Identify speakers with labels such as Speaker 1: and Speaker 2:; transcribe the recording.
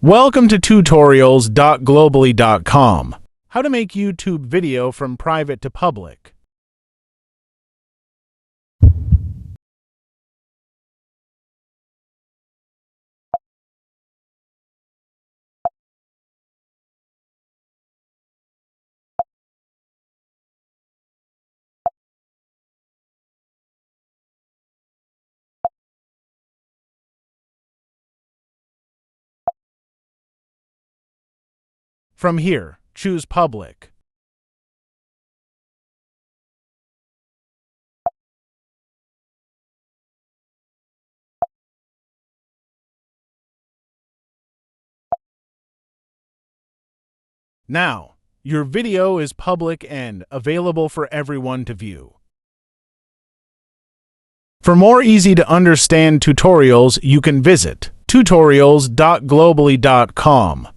Speaker 1: Welcome to tutorials.globally.com. How to make YouTube video from private to public. From here, choose Public. Now, your video is public and available for everyone to view. For more easy-to-understand tutorials, you can visit tutorials.globally.com.